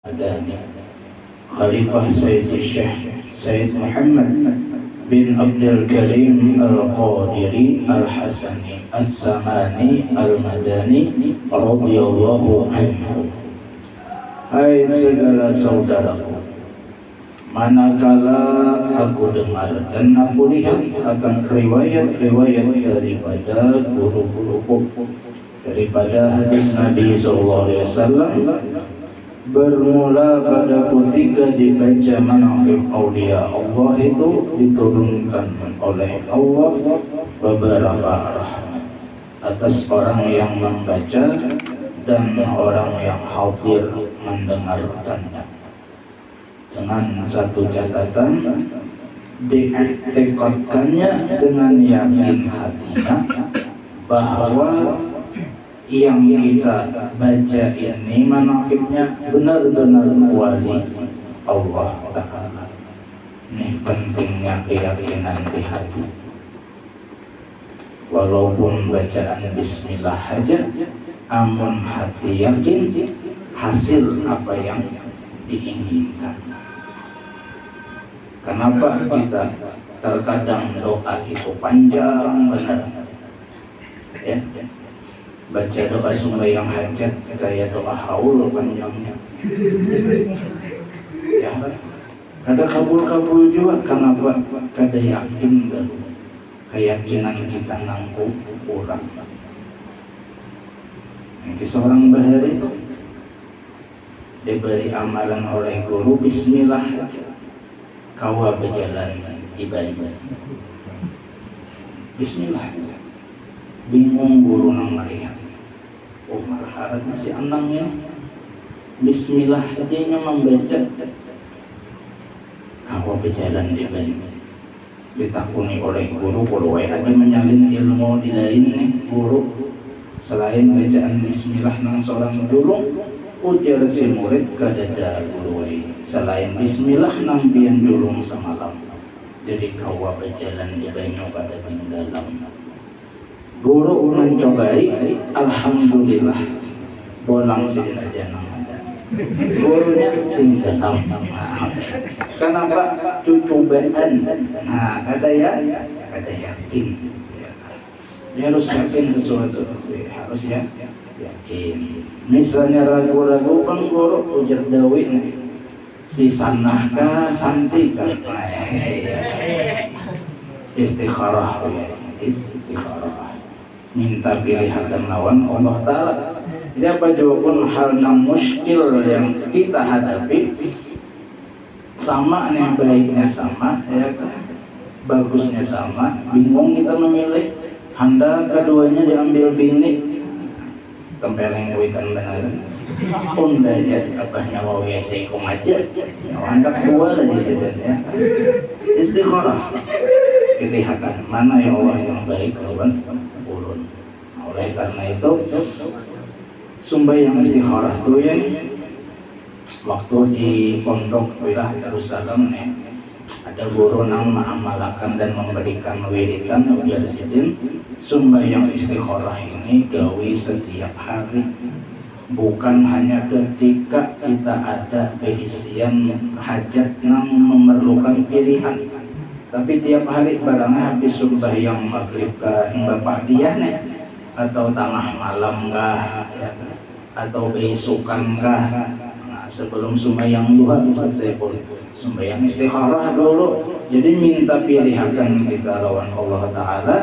Adani Khalifah Sayyid Syekh Sayyid Muhammad bin Abdul Karim Al-Qadiri Al-Hasani As-Samani Al-Madani radhiyallahu anhu. Hai segala saudaraku, manakala aku dengar dan aku lihat akan riwayat-riwayat daripada guru-guruku, daripada hadis Nabi SAW, bermula pada ketika dibaca manaqib aulia Allah itu diturunkan oleh Allah beberapa rahmat atas orang yang membaca dan orang yang hadir mendengarkannya, dengan satu catatan, diiktikadkannya dengan yakin hatinya bahwa yang kita baca ini manaqibnya benar-benar wali Allah Ta'ala. Ini pentingnya keyakinan di hati. Walaupun bacaan bismillah saja, amun hati yakin hasil apa yang diinginkan. Kenapa kita terkadang doa itu panjang benar, ya? Baca doa sembahyang hajat kayak doa haul panjangnya, ya. Kada kabul juga, kenapa? Kada yakin dulu, keyakinan kita nangku kurang. Ini seorang bahar itu diberi amalan oleh guru, bismillah kawa berjalan di Bali, bismillah. Bingung guru nang melihat, oh malah haratnya si anangnya bismillah saja membaca kawa berjalan di Bali. Ditakuni oleh guru, kalau ada menyalin ilmu di lain nih guru selain bacaan bismillah nang seorang dulu, ujar si murid kadada guru selain bismillah nang pian dulu semalam, jadi kawa berjalan di banyu pada tinggalam. Guru mencobai, alhamdulillah bolang sih saja namanya. Gurunya tinggal. Kenapa cucubaan? Nah, kada yakin. Dia harus yakin sesuatu, harus yakin. Misalnya ragu-ragu pun guru ujar dawi nih, si sanahkah santi kan? Istikharah, istikharah. Minta pilihan dan lawan Allah Ta'ala. Jadi apa pun hal yang muskil yang kita hadapi, sama nih, baiknya sama, ya kan? Bagusnya sama, bingung kita memilih, hendak keduanya diambil bini, tempeleng kuitan benar, unda aja abahnya mau yasaikum aja, hendak dua aja saja. Istikharah, pilihan mana yang Allah yang baik lawan. Oleh karena itu sembahyang istikharah itu ya, waktu di pondok wilayah Darussalam nih, ada guru nang mengamalkan dan memberikan wiridan ujar sidin sembahyang istikharah ini gawi setiap hari, bukan hanya ketika kita ada keisian hajat nang memerlukan pilihan, tapi tiap hari barangnya habis sembahyang maghrib ke bapak dia nih, atau tengah malam kah, ya, atau besokan kah, nah, sebelum sembahyang duha saya boleh sembahyang istikharah dulu. Jadi minta pilihan kita lawan Allah Ta'ala,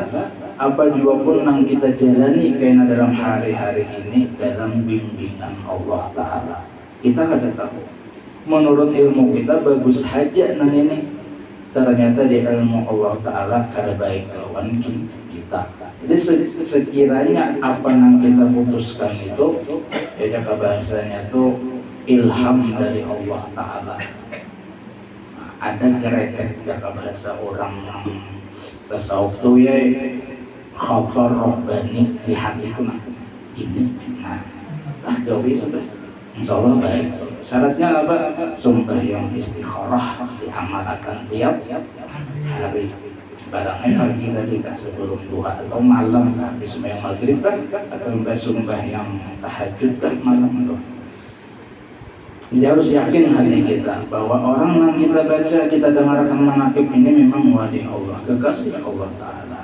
apa juga pun yang kita jalani karena dalam hari-hari ini dalam bimbingan Allah Ta'ala. Kita kada tahu, menurut ilmu kita bagus saja nang ini, ternyata di ilmu Allah Ta'ala kada baik lawan kita. Jadi sekiranya apa yang kita putuskan itu, ya bahasanya tuh ilham dari Allah Ta'ala. Nah, ada geretek jaka bahasa orang tasawuf tuh ya, khabar robbani di hatiku nah ini, nah gawi sudah, insya Allah baik. Syaratnya apa? Sembahyang istikharah diamalkan tiap hari. Barangnya pagi tadi kan sebelum duha atau malam habis sembahyang maghrib kan, atau sembahyang tahajud kan malam itu. Jadi harus yakin hati kita bahwa orang yang kita baca, kita dengarkan manaqib ini memang wali Allah, kekasih Allah Ta'ala.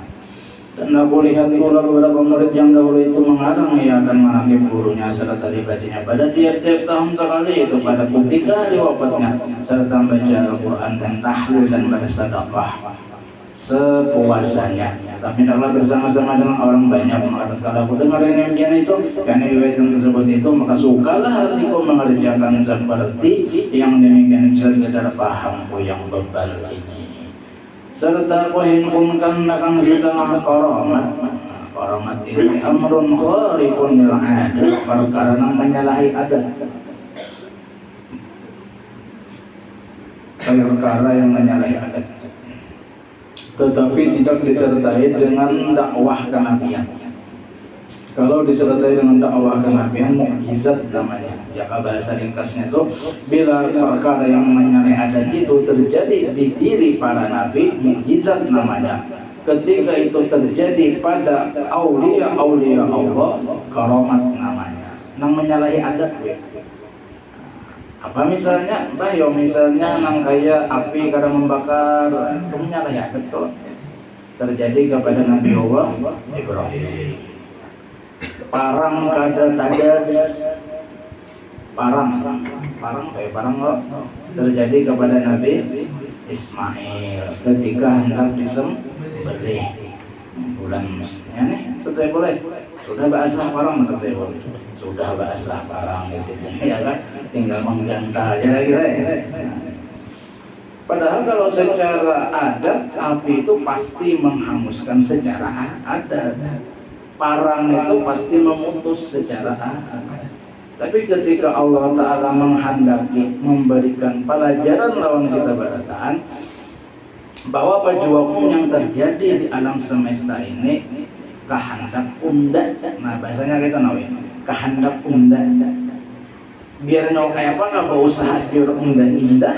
Dan aku lihat pula beberapa murid yang dahulu itu mengarang akan manaqib gurunya serta dibacanya pada tiap-tiap tahun sekali, itu pada ketika hari wafatnya, serta membaca Al-Quran dan tahlil dan bersedekah sepuasanya. Tapi hendaklah bersama-sama dengan orang banyak. Maka kalau aku dengar yang demikian itu, yang riwayat tersebut itu, maka sukalah hatiku mengerjakan seperti yang demikian itu, sekedar pahamku yang bebal ini. Serta aku himpunkan akan setengah karamat. Karamat itu amrun khariqun lil adat, perkara yang menyalahi adat, perkara yang menyalahi adat, tetapi tidak disertai dengan dakwah kenabian. Kalau disertai dengan dakwah kenabian, mukjizat namanya. Jika bahasa ringkasnya itu, bila perkara yang menyalahi adat itu terjadi di diri para nabi, mukjizat namanya. Ketika itu terjadi pada aulia-aulia Allah, karamat namanya. Nang menyalahi adat, apa misalnya, Mbah yo misalnya nang kaya api karena membakar, itu menyalahi adat kok. Terjadi kepada Nabi Allah Ibrahim. Parang kada tadas, parang kayak parang kok. Terjadi kepada Nabi Ismail ketika hendak disembelih. Bulan ya nih, sudah boleh. Sudah bahasa parang maksudnya boleh. Sudah bahasa parang di sini ya kan, tinggal menggantar aja kira-kira ya. Padahal kalau secara adat api itu pasti menghanguskan secara adat, parang itu pasti memutus secara adat. Tapi ketika Allah Ta'ala menghendaki memberikan pelajaran lawan kita barataan bahwa perjuangan yang terjadi di alam semesta ini kehendak unda, nah bahasanya kita nawi kehendak unda, biar nyok kayak apa kalau usaha biar unda indah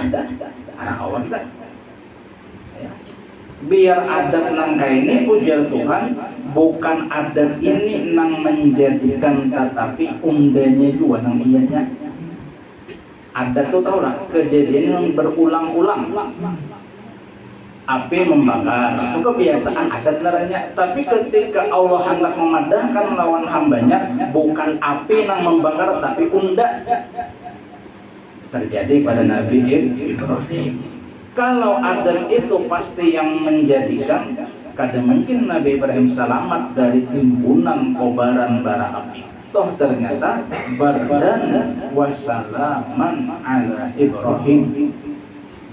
anak Allah kita ya. Biar adat nang kaini ujar Tuhan, bukan adat ini nang menjadikan, tetapi undanya juga nang iyanya. Adat tuh tau lah kejadian yang berulang-ulang, api membakar itu kebiasaan adat naranya. Tapi ketika Allah hendak memadahkan lawan hambanya, bukan api yang membakar tapi unda. Terjadi pada Nabi Ibrahim. Kalau adat itu pasti yang menjadikan, kadang mungkin Nabi Ibrahim selamat dari timbunan kobaran bara api. Toh ternyata bardan wassalaman ala Ibrahim.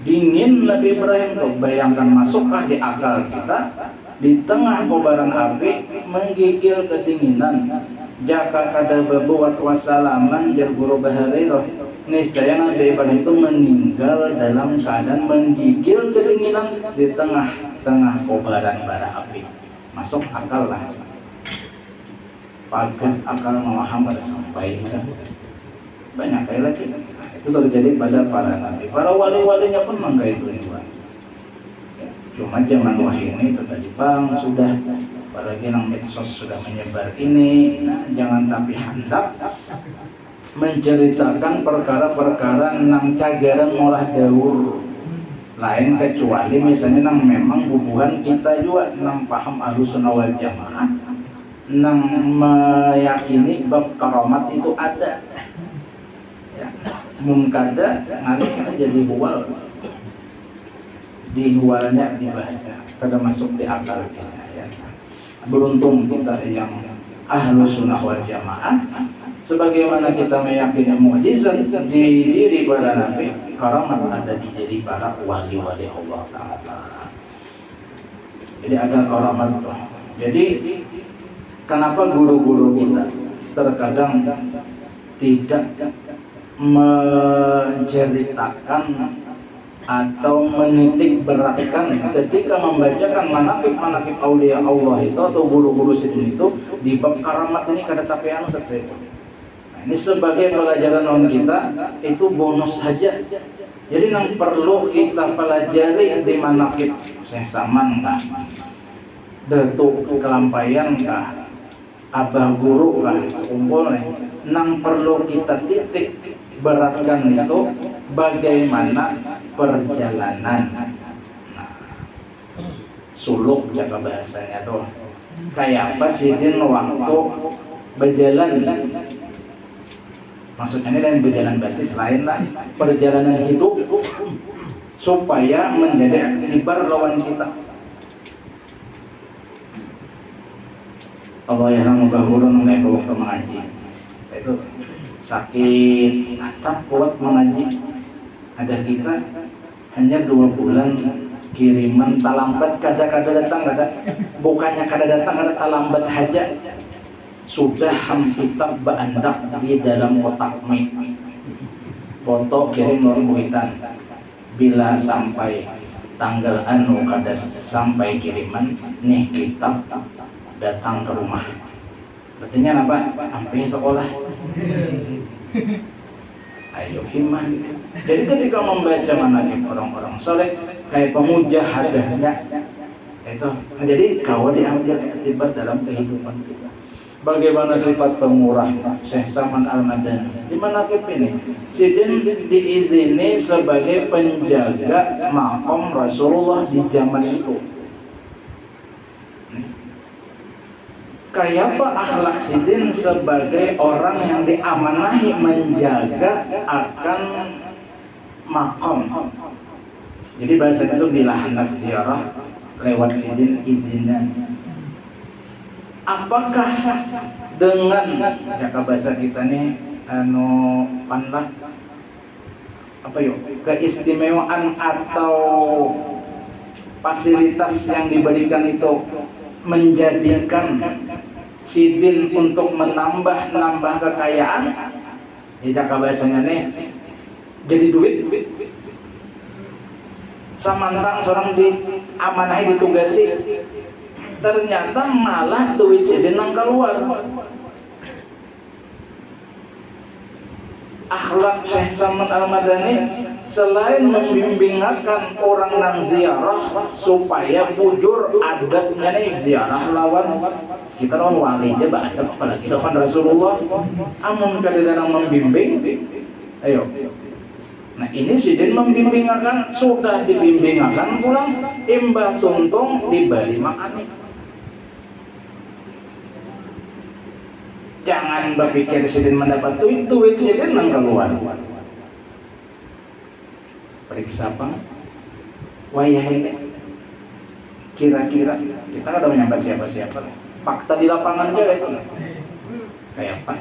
Dingin Nabi Ibrahim tuh, bayangkan masuklah di akal kita, di tengah kobaran api menggigil kedinginan. Jaka kada berbuat wassalaman guru bahariro, niscaya Nabi Ibrahim itu meninggal dalam keadaan menggigil kedinginan di tengah-tengah kobaran bara api. Masuk akal lah, paket akal Muhammad sampai banyak kali lagi. Itu terjadi pada para nabi, para wali-walinya pun mangga itu juga. Cuma zaman wahyu ini itu tadi bang sudah, apalagi yang medsos sudah menyebar ini. Nah, jangan tapi hendak menceritakan perkara-perkara nang cagaran molah daur lain, kecuali misalnya nang memang bubuhan kita juga nang paham Ahlussunnah wal Jamaah, nang meyakini bab karamat itu ada ya. Mungkada ngalihnya jadi huwal, di huwalnya dibahasnya kada masuk di akal kita ya. Beruntung kita yang Ahlussunnah wal Jamaah, sebagaimana kita meyakini mukjizat di diri para nabi, karamat ada di diri para wali-wali Allah Ta'ala. Jadi ada karamat tuh. Jadi kenapa guru-guru kita terkadang tidak menceritakan atau menitik beratkan ketika membacakan manaqib aulia Allah itu atau guru-guru itu di bab karamat ini kada tapian Ustaz saya. Nah, ini sebagai pelajaran non kita itu bonus saja. Jadi yang perlu kita pelajari di manaqib saya saman kah, datuk kelampaian kah, abah guru kah, kumpul nih. Nang perlu kita titik beratkan itu bagaimana perjalanan. Nah, suluk jaga bahasanya tuh. Kayak apa sidin waktu berjalan. Maksudnya ini lain berjalan batis, lain lah perjalanan hidup supaya menjadi iktibar lawan kita. Allah yang menggahurun mengenai waktu mengaji itu sakit tetap kuat mengaji. Ada kita hanya 2 bulan kiriman talambat kada datang, kada bukannya kada datang, kada talambat aja sudah hampir baandak di dalam kotak mic foto kirim orang kuitan. Bila sampai tanggal anu kada sampai kiriman nih kitab datang ke rumah. Artinya apa? Sampai sekolah. Ayo himmah. Jadi ketika membaca manaqib orang-orang soleh kayak pemujahadahnya itu. Nah, jadi kau diambil iktibar dalam kehidupan kita. Bagaimana sifat pemurah Syekh Saman Al-Madani di manaqib ini? Sidin diizini sebagai penjaga maqam Rasulullah di zaman itu. Kayak apa akhlak sidin sebagai orang yang diamanahi menjaga akan makom. Jadi bahasanya itu bila hendak ziarah lewat sidin izinan. Apakah dengan jaka bahasa kita nih anu panlah apa yuk keistimewaan atau fasilitas yang diberikan itu menjadikan sidin untuk menambah kekayaan, jika bahasanya nih jadi duit. Samantang seorang diamanahi ditugasi, ternyata malah duit sidin nang keluar. Akhlak Syekh Saman Al-Madani selain membimbingakan orang nang ziarah supaya bujur adabnya nih ziarah lawan kita lawan wali aja adab apalagi lawan Rasulullah. Amun kadang membimbing, ayo. Nah ini sidin membimbingakan, sudah dibimbingakan pulang imbah tuntung dibali makan. Jangan berpikir sidin mendapat duit sidin nang keluar. Periksa apa? Wayah ini kira-kira kita ada menyambat siapa-siapa. Fakta di lapangan aja itu. Kayak apa?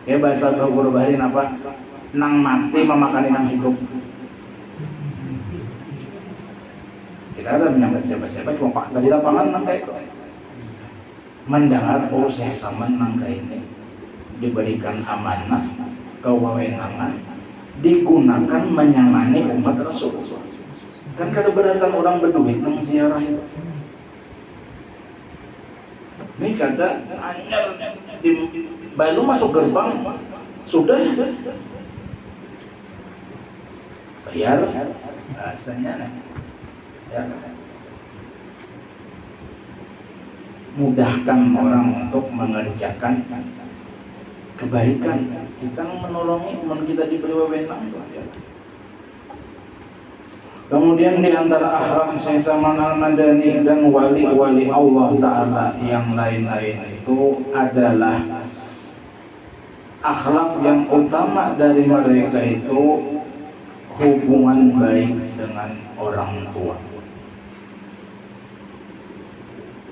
Ya bahasa guru baharin apa? Nang mati memakani nang hidup. Kita ada menyambat siapa-siapa, cuma fakta di lapangan nang kayak itu. Mendengar Syekh Saman nang kayak ini diberikan amanah, kewenangan, digunakan menyamani umat Rasulullah. Kan kada berdatang orang berduit nang ziarah itu. Ini kada anyar baru masuk gerbang sudah bayar rasanya ya. Mudahkan orang untuk mengerjakan kebaikan. Kita menolongi teman kita diberi wewenang. Kemudian di antara akhlak Syekh Saman Al-Madani dan wali-wali Allah Ta'ala yang lain-lain itu adalah akhlak yang utama dari mereka itu hubungan baik dengan orang tua.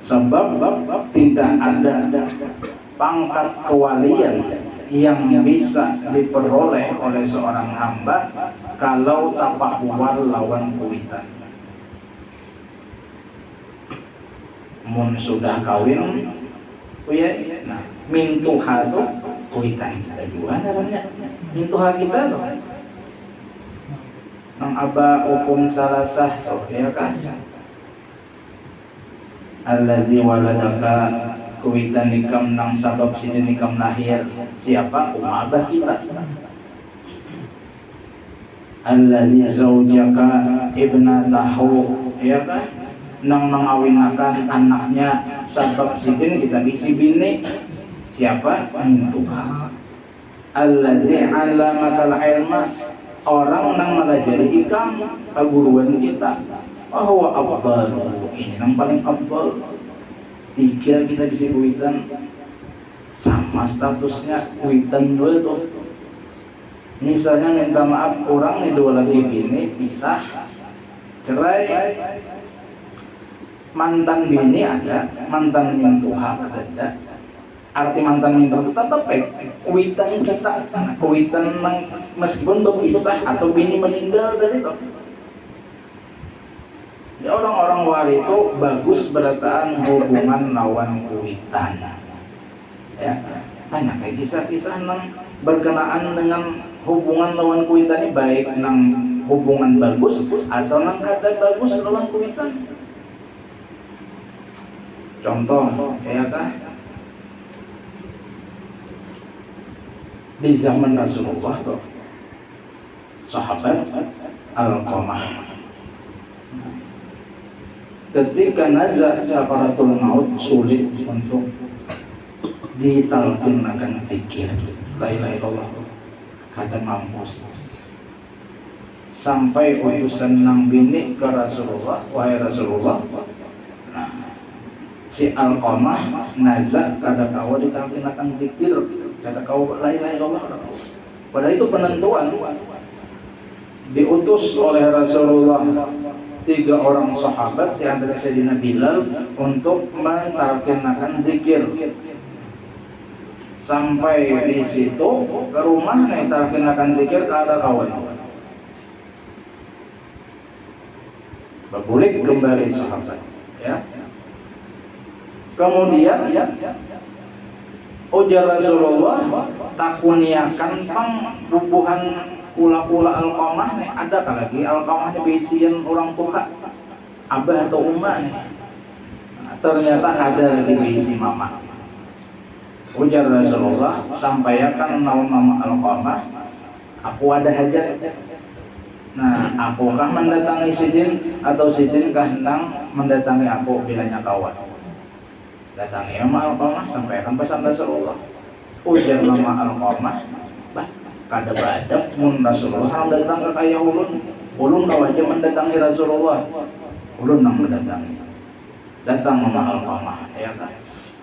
Sebab tidak ada pangkat kewalian yang bisa diperoleh oleh seorang hamba kalau tafahwal lawan kuitan. Mun sudah kawin, ya, nah mintuha tuh kuitan kita juga namanya. Mintuha kita tuh, nang aba hukum salasah, tuh ya kan? Allazi waladaka kuitan nikam nang sabab sini nikam lahir siapa? Abah kita. Allazi zaujaka ibnatahu ya kan? Nang mengawinakan anaknya sabab sidin kita bisi bini siapa? Mintuha. alladzi 'allamakal ilma, orang yang melajari ikam keguruan kita. Bahwa afdalu, ini yang paling afdal. 3 kita bisa kuitan sama statusnya kuitan 2 tuh. Misalnya minta maaf orang nih 2 lagi bini pisah cerai, mantan bini ada, mantan mintuha ada. Arti mantan mintuha itu tetap kuitan kita, kuitan meskipun berpisah atau bini meninggal dari itu. Ya, orang-orang wali itu bagus berataan hubungan lawan kuitan. Ya, banyak kayak kisah-kisah yang berkenaan dengan hubungan lawan kuitan ini, baik nang hubungan bagus atau nang kada bagus lawan kuitan. Contoh, ya kah? Di zaman Rasulullah tuh, sahabat Alqamah ketika nazar sakaratul maut sulit untuk ditalqinkan zikir la ilaha illallah, kada mampu. Sampai utusan nang bini ke Rasulullah, wahai Rasulullah, nah, si Alqamah nazar kada kawa ditalqinkan zikir, kada kawa la ilaha illallah. Padahal itu penentuan diutus oleh Rasulullah 3 orang sahabat di antara Sayyidina Bilal untuk mentalqinkan zikir. Sampai di situ ke rumah nih talqinkan zikir kada kawan. Berbulik kembali sahabat, ya. Kemudian ujar Rasulullah, takuniakan pang bubuhan kula-kula Alqamah nih, ada lagi Alqamah nih bisian orang tua abah atau umma nih. Nah, ternyata ada lagi bisi mama. Ujar Rasulullah, sampaikan nama Alqamah, aku ada hajat. Nah, apakah mendatangi sidin atau sidin kah hendak mendatangi aku bilanya kawan? Datangi nama Alqamah, sampaikan pesan Rasulullah. Ujar nama Alqamah, bah kada badap mun Rasulullah harang datang ke kaya ulun kawah aja mendatangi Rasulullah, ulun nang mendatangi. Datang mama Alqamah, ya kan?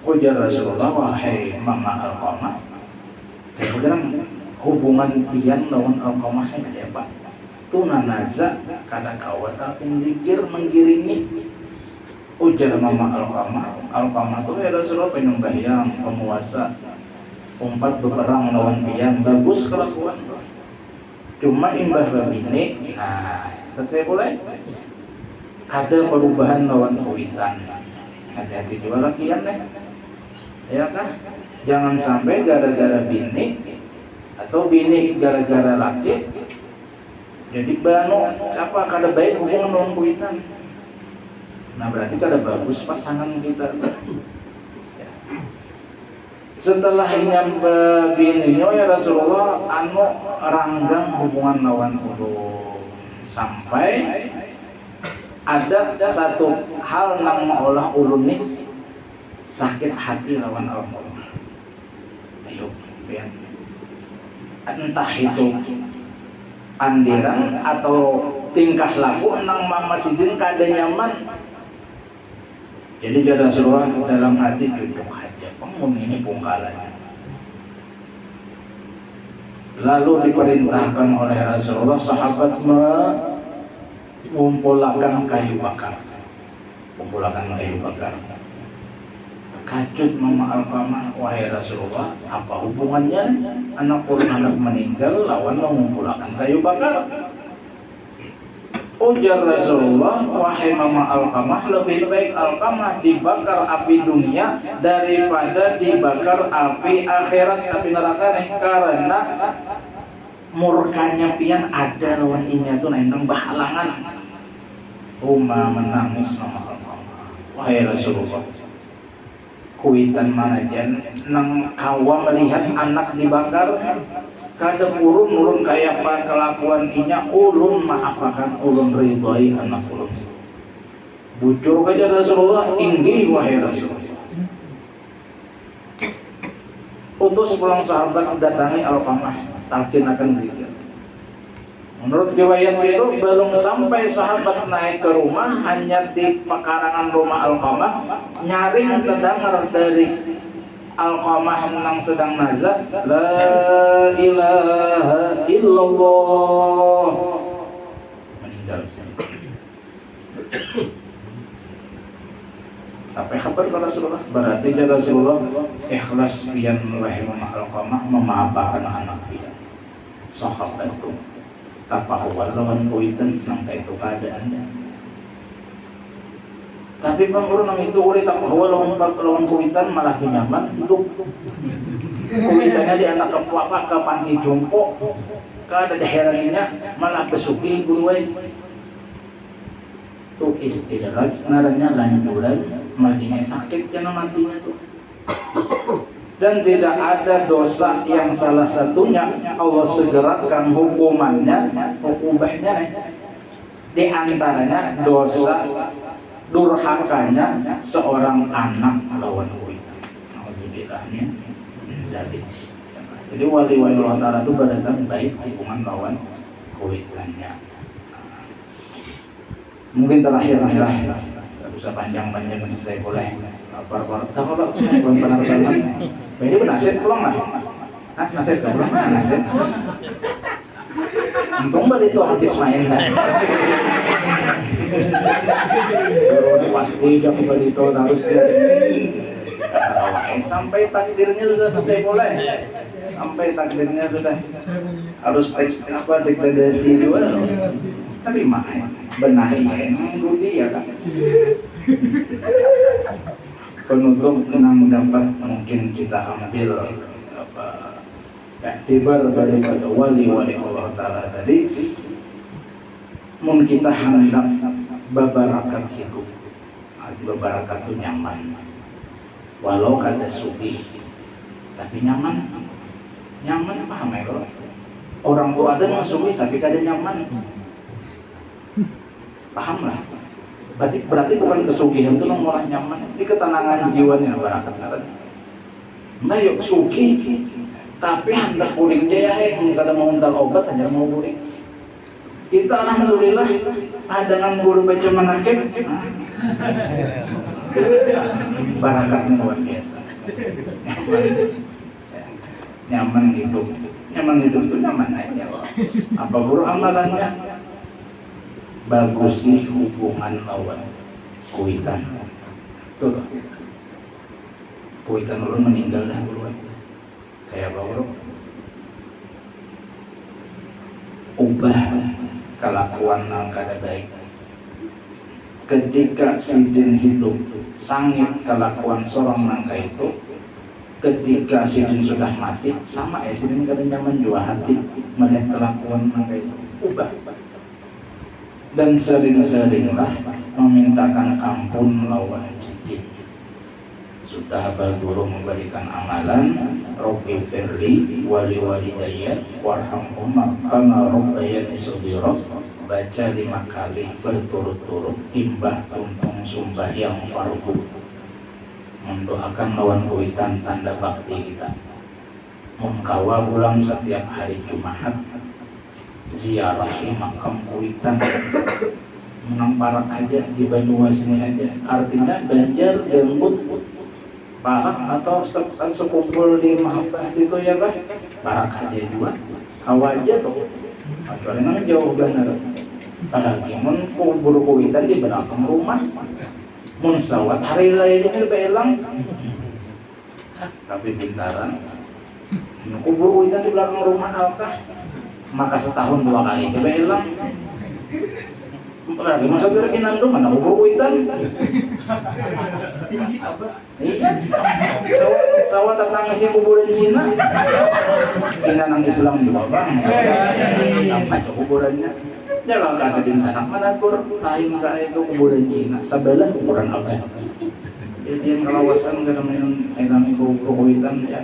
Ujar Rasulullah, wahai mama Alqamah, kayak bilang hubungan pian lawan Alqamah kayak apa? Tuna naza kada kawa talqin zikir menggiringi. Ujar mama Alqamah tuh ya Rasulullah penyembahyang, pemuasa, umpat beperang lawan pian, bagus kelakuan. Cuma imbah babine, nah saya boleh ada perubahan lawan kuitan. Hati-hati juga lakian nih, ya kah? Jangan sampai gara-gara bini atau bini gara-gara laki jadi bano apa kada baik hubungan lawan kuitan. Nah berarti kada bagus pasangan kita. Setelah nyampe bininya ya Rasulullah anu ranggang hubungan lawan ulun, sampai ada satu hal nang maolah ulun nih sakit hati lawan Alqamah. Ayo pian, entah itu andiran atau tingkah laku nang mama sidin kada nyaman. Jadi ya Rasulullah dalam hati duduk aja, pengun ini pungkalannya. Lalu diperintahkan oleh Rasulullah sahabat mengumpulkan kayu bakar. Kumpulkan kayu bakar. Kacut mama Alqamah, wahai Rasulullah, apa hubungannya anak meninggal lawan mengumpulkan kayu bakar? Ujar Rasulullah, wahai mama Alqamah, lebih baik Alqamah dibakar api dunia daripada dibakar api akhirat, api neraka nih, karena murkanya pian ada lawan inya tuh nang bahalangan. Uma menangis mama Alqamah, wahai Rasulullah, kuitan manajan nang kawa melihat anak dibakar kada urun kayak apa kelakuan inya, ulun maafakan, ulun ridhoi anak ulun. Bujur kaja Rasulullah, inggih wahai Rasulullah. utus pulang sahabat datangi Alqamah talqin akan zikir. Menurut riwayat itu belum sampai sahabat naik ke rumah, hanya di pekarangan rumah Alqamah nyaring terdengar dari Alqamah yang sedang nazar, la ilaha illallah, meninggal sini. Sampai kabar ke Rasulullah, berarti Rasulullah ikhlas pian rahimah Alqamah memaafkan anak pian. Sahabat itu tapahwal lawan kuitan sampai itu keadaannya. Tapi pangurun nang itu uri tapahwal lawan kuitan malah nyaman hidup. Kuitannya di anak ke panti jompo, kada daerahnya malah besuki guruai. Tuh istirahat naranya lanjuran, matinya sakit karena matinya tuh. Dan tidak ada dosa yang salah satunya Allah segerakan hukumannya, hukumnya di antaranya dosa durhakanya seorang anak lawan kuitan. Alhamdulillahnya zalim. Jadi wali-wali Allah Ta'ala itu berdatang baik hubungan lawan kuitannya. Mungkin terakhir tidak usah panjang-panjang saya boleh lapar-lapar. Kalau belum pernah banget. Ini penasihat pulang lah. Hah, nasihat pulang mana nasihat? Untung balik itu habis main kan. Pasti jam balik itu harus sampai takdirnya sudah sampai boleh. Sampai takdirnya sudah harus degradasi juga. Terima benahi Budi ya kan. Penutup yang dapat mungkin kita ambil iktibar daripada wali-wali Allah Ta'ala tadi, mun kita hendak babarakat hidup, babarakat itu nyaman, walau kada sugih tapi nyaman paham ya kalau orang tua ada yang sugih tapi kada nyaman, paham lah. Berarti bukan kesugihan itu orang nyaman, ini ketenangan jiwanya barakat ngaran. Nah yuk sugi, tapi hendak puling jaya, kada mau mental obat hanya mau puling. Kita alhamdulillah dengan guru baca manakib, barakatnya luar biasa. Nyaman hidup itu nyaman aja. Apa guru amalannya? Bagus sih hubungan lawan kuitan. Tuh, kuitan ulun meninggal dah guru. Kayak apa guru? Ubah kelakuan nang kada baik. Ketika sidin hidup, sangit kelakuan seorang nangka itu. Ketika sidin sudah mati, sama sidin kada nyaman jua hati melihat kelakuan nangka itu. Ubah. Dan sering-seringlah memintakan ampun lawan sidin. Sudah guru memberikan amalan Rabbi firli wali walidayya warhamhuma kama rabbayani shaghira, baca 5 kali berturut-turut imbah tuntung sembahyang fardu, mendoakan lawan kuitan tanda bakti kita. Mengkawa ulang setiap hari Jumat ziarahi makam kuitan, menang parak aja di Banyumas ini aja, artinya Banjar Jembut parak atau sekumpul di Mahabbah itu ya kah, parak aja juga kawaja tuh kecuali nang jauh benar. Apalagi mun kubur kuitan di belakang rumah, mun sawat hari raya ini belang tapi bintaran kubur kuitan di belakang rumah alkah, maka setahun 2 kali coba hilang. Lagi masa kira-kira nandung mana kubur kuitan. Iya, sawah tetangga sih kuburan Cina nang Islam juga bang, sama aja kuburannya. Jangan ada di sana mana kur, lain kayak itu kuburan Cina, sebelah kuburan apa? Jadi yang kawasan kadang-kadang elami kubur kuitan ya.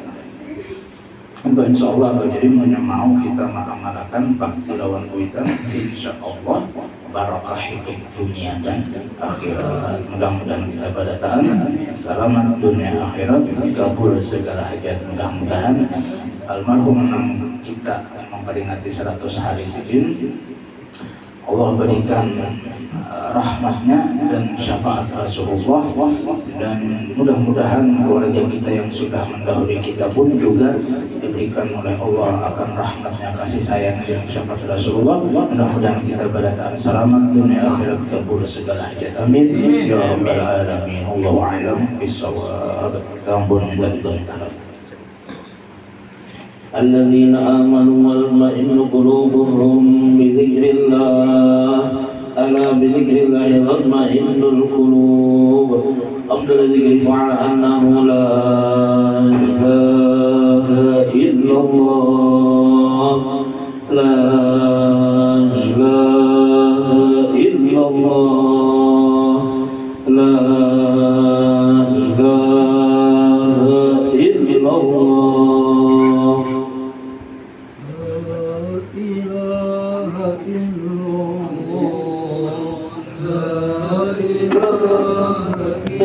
Untuk insya Allah jadi mau kita mengamalkan bakti lawan kuitan, insya Allah barokah hidup dunia dan akhirat. Mudah-mudahan kita pada taat, selamat dunia akhirat, kabul segala hajat. Mudah-mudahan almarhum kita memperingati 100 hari sidin, Allah berikan rahmatnya dan syafaat Rasulullah, dan mudah-mudahan keluarga kita yang sudah mendahului kita pun juga diberikan oleh Allah akan rahmatnya, kasih sayang dan syafaat Rasulullah. Mudah-mudahan kita berdataan selamat dunia akhirat, kabul segala hajat. Amin ya rabbal alamin. Allahu a'lam bissawab. Ampun minta didoakan. الذين آمنوا وتطمئن قلوبهم بذكر الله ألا بذكر الله تطمئن القلوب أفضل ذكر على أنه لا إله إلا الله لا إله إلا الله لا إله إلا الله La